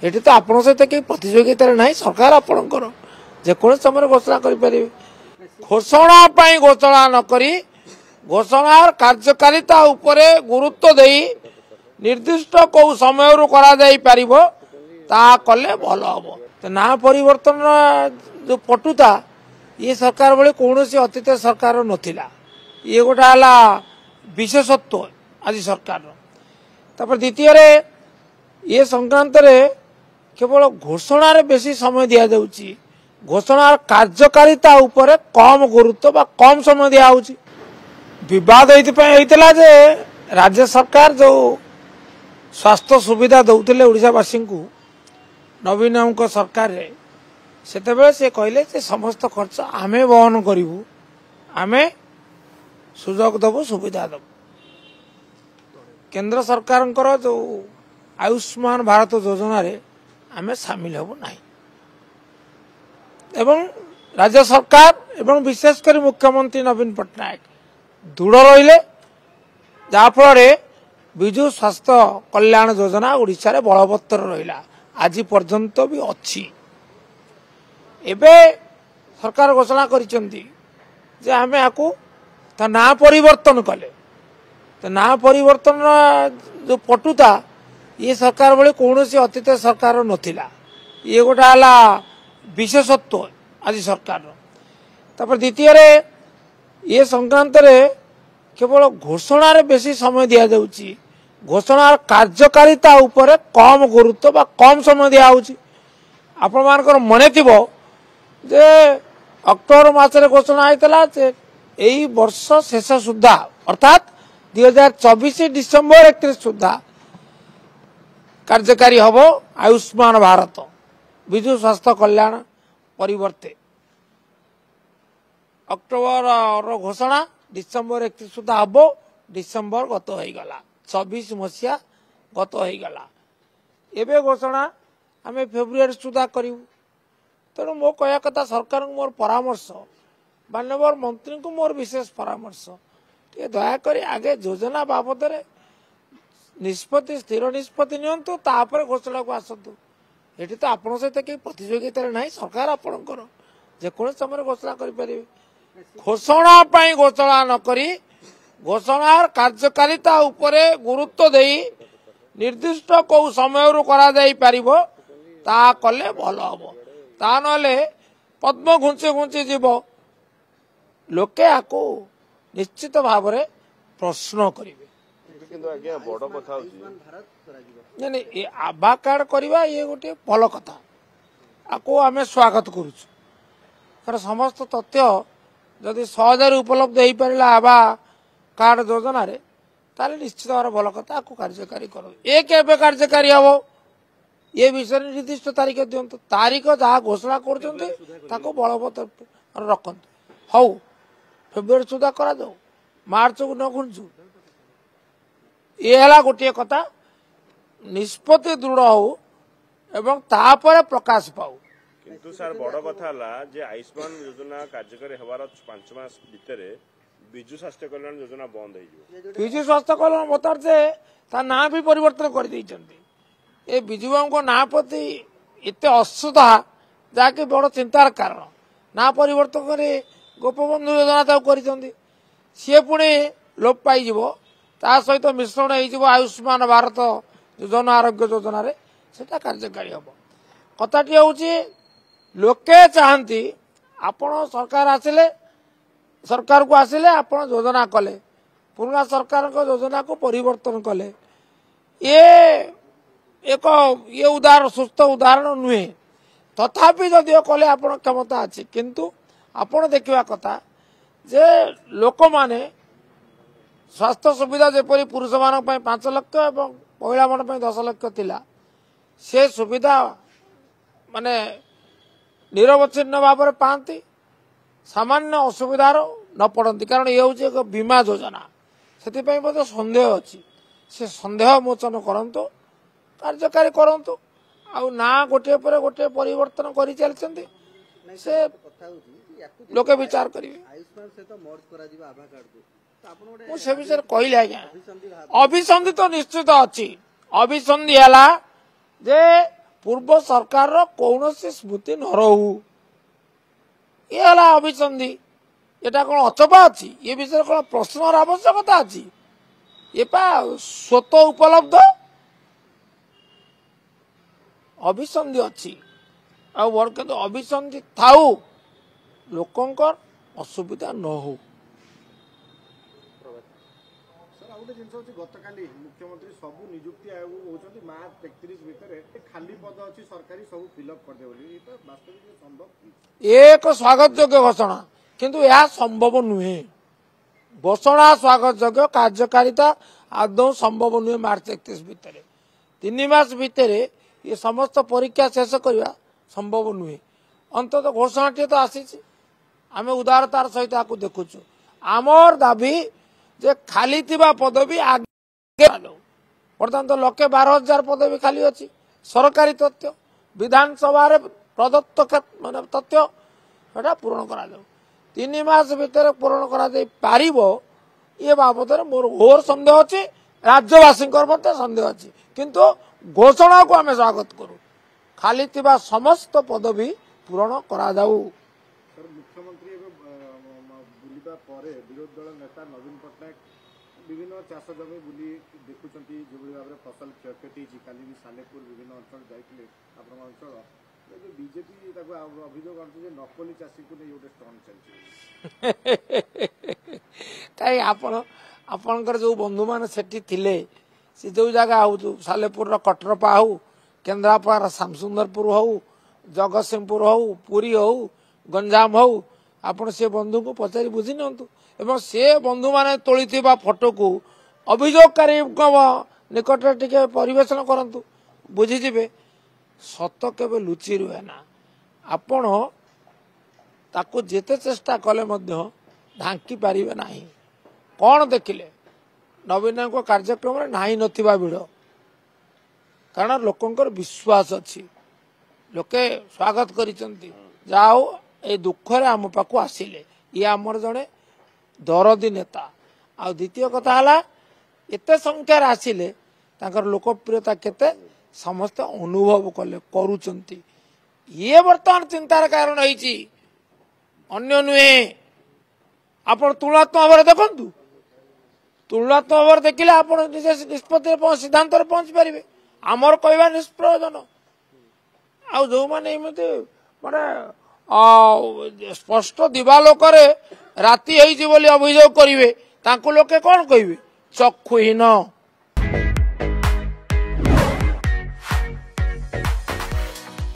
Eighty तो आपण सहित कहीं प्रतियोगितार ना सरकार आपणकर जेको समय घोषणा करें घोषणा घोषणा नक घोषणार कार्यकारिता उपरे गुरुत्व दे निर्दिष्ट कौ समय कले भल हम तो ना परिवर्तन जो पटुता ये सरकार बेले कौन अतीत सरकार नथिला ये गोटा विशेषत्व आज सरकार द्वितीय ये संक्रांत केवल घोषणार बेसी समय दि जाउची घोषणार कार्यकारिता उपरे कम गुरुत्व बा कम समय दिया होउची विवाद होता जे राज्य सरकार जो स्वास्थ्य सुविधा दौले ओडिशावासी को नवीन सरकार से कहले समस्त खर्च आमे वहन करूँ आमे सुजोग दबु सुविधा दबु केंद्र सरकार जो आयुष्मान भारत योजना रे आमे सामिल हबु नाही एवं राज्य सरकार एवं विशेषकर मुख्यमंत्री नवीन पट्टनायक दृढ़ रहिले जाफल विजु स्वास्थ्य कल्याण योजना ओडिशा रे बलवत्तर रहिला आज पर्यंत भी अच्छी एबे सरकार घोषणा करिसेंती जे आमे आकु ता ना परिवर्तन कले तो ना परिवर्तन जो पटुता ये सरकार बेले कौन अतीत सरकार नथिला ये गोटा विशेषत्व आज सरकार द्वितीय ये संक्रांत केवल घोषणार बेसी समय दि जाउची घोषणार कार्यकारिता उपरे कम गुरुत्व बा कम समय दिया होउची आपण मानकर मने थिबो जे अक्टोबर मासरे घोषणा आइतला जे एई वर्ष शेष सुद्धा अर्थात 2024 डिसेंबर 31 सुद्धा कार्यकारी हबो आयुष्मान भारत विजु स्वास्थ्य कल्याण परिवर्ते अक्टोबर घोषणा डिसेंबर 31 सुद्धा हबो डिसेंबर गत हो गला 26 मसीहा गत हो गला एबे घोषणा आमे फेब्रुआरी सुद्धा करिवु तेणु मो कहया कथा सरकार को मोर परामर्श माननीय मंत्री को मोर विशेष परामर्श टे दयाकोरी आगे योजना बाबद निष्पत्ति स्थिर निष्पत्ति नियंतु तापर घोषणा को आसतु एटी तो आपण सहित कहीं प्रतियोगितार ना सरकार आपणकर जेको समय घोषणा करें घोषणा घोषणा नक घोषणार कार्यकारिता उपरे गुरुत्व दे निर्दिष्ट कौ समय कले भल हम ता नले पद्म घुंची घुंची जीव लोके आको निश्चित भाव में प्रश्न करेंगे आभा कार्ड करवा ये गोटे भल कथा आपको आम स्वागत करुँ समस्त तथ्य जदि सहज उपलब्ध हो पारा आभा कार्ड योजना रे ताले निश्चित भाव भल कथा आपको कार्यकारी करो ये केबे कार्यकारी हम ये विषय निर्दिष्ट तारीख दिंतु तारीख जहाँ घोषणा कर बलवत्तर रखु हौ फेब्रुआरी सुधा करा जाऊ मार्च को न घुंचु ये है गोटे कथा निष्पत्ति दृढ़ हो एवं तापर प्रकाश पाऊ किंतु सर बड़ कथा जे आयुष्मान योजना कार्यकारी हबार 5 मास भितर विजु स्वास्थ्य कल्याण योजना बंद हो विजु स्वास्थ्य कल्याण बतर से ता ना भी परिवर्तन कर देइचंती ए विजु बाबू ना प्रति एत असुविधा जहाँकि बड़ चिंतार कारण ना परिवर्तन करे गोपबंधु योजना कर सी पुणी लोप पाई ता सहित मिश्रण हो आयुष्मान भारत जन आरोग्य योजना रे सेटा कार्यकारी हम कथाटी हूँ लोके चाहती आपण सरकार आसिले सरकार को आसिले आपण योजना कले पुराना सरकार को योजना को परिवर्तन कले ये एक ये उदाहरण सुस्थ उदाहरण नुहे तथापि जदिव कले आपण क्षमता अच्छी किंतु आपण देखा कथा जे लोक माने स्वास्थ्य सुविधा जेपरी पुरुष मान 5 लाख और महिला मान 10 लाख थिला से सुविधा माने निरवच्छिन्न भाव में पाती सामान्य असुविधार न पड़ती कारण ये हूँ एक बीमा योजना से सन्देह अच्छी से सन्देह मोचन करंतु कार्यकारी करंतु आउ ना गोटे पर गोटे परिवर्तन कर चलते से लोके विचार करेंगे से विषय कहले आज्ञा अभिसंधि तो निश्चित अच्छी अभिसंधि है जे पूर्व सरकार कौन स्मृति न रहू ये अभिसंधि एटा कौन अचपा अच्छी ये विषय कौन प्रश्न आवश्यकता अच्छी ये स्वत उपलब्ध अभिसंधि अच्छी आर्क अभिसंधि थाऊ लोकंकर असुविधा न हो। गतकाली मुख्यमंत्री सबू नियुक्ति आयोग होती मार्च 31 भितर खाली पद अच्छी सरकारी सब फिलअप करदे वास्तविक संभव एक स्वागत योग्य घोषणा किंतु यह संभव नुहे घोषणा स्वागत योग्य कार्यकारिता आदौ संभव नुहे मार्च 31 भितर 3 मास भितर ये समस्त परीक्षा शेष करवा संभव नुहे अंततः घोषणाटी तो आसी आम उदारतार सहित आपको देखुचु आमर दाबी जे खाली थिबा पदवी आगे बर्तमान तो 1,12,000 पदवी खाली अच्छी सरकारी तथ्य विधानसभा प्रदत्त मान तथ्य सेटा पूरण करा 3 मास भितर पूरण करा पारिबो ये बाबद मोर घोर संदेह अच्छी राज्यवासी संदेह अच्छी किंतु घोषणा को आम स्वागत करूँ खाली थिबा समस्त पदवी पूरण करा जाऊ। मुख्यमंत्री बुलिबा परे विरोधी दल नेता नवीन पट्टनायक विभिन्न चाष जमी बुली देखुं जो भाव में फसल क्षयक्षति काली सालेपुर विभिन्न अंचल जाइए आपण अंचल बीजेपी अभियोग आनुचे नकली चाषी को नहीं गोटे स्ट्रंग चलती कहीं आपणकर जो बंधु मैंने सेठी थिले से जो जगह हो सालेपुर कटरपा हो केन्द्रापड़ा श्यामसुंदरपुर हो जगतसिंहपुर हो पुरी हो गंजाम हो आपण से बंधु को पचारि बुझी नियंतु से बंधु माने तोली फोटो को अभियोगकारी निकट टिके परिवेशन करंतु बुझीजे सत केबे लुचि रुहे ना आपण ताकू जेते चेष्टा कले मध्य ढांकी पारिबे नाही। कौन देखिले नवीन को कार्यक्रम रे नाही नथिबा भिड़ कारण लोकंकर विश्वास अच्छी लोके स्वागत करिसंती जाओ ए दुख रे आम पाखु आसिले ये आमर जड़े दरदी नेता आ द्वितीय कथा हला एते संख्यार आसिले तांकर लोकप्रियता केते समस्त अनुभव कले करूचंती ये वर्तमान चिंतार कारण होईची अन्य नुहे आपण तुलनात्मक भाव देखंतु तुलनात्मक भाव देखिले आपण निष्पत्ति सिद्धांत पहुंची पारिबे आमर कहवा निष्प्रयोजन आ जो माने माने स्पष्ट दिवालोक राति होईची बोली अभियोग करिवे तांको लोके कौन कहिबे चक्षुहीन।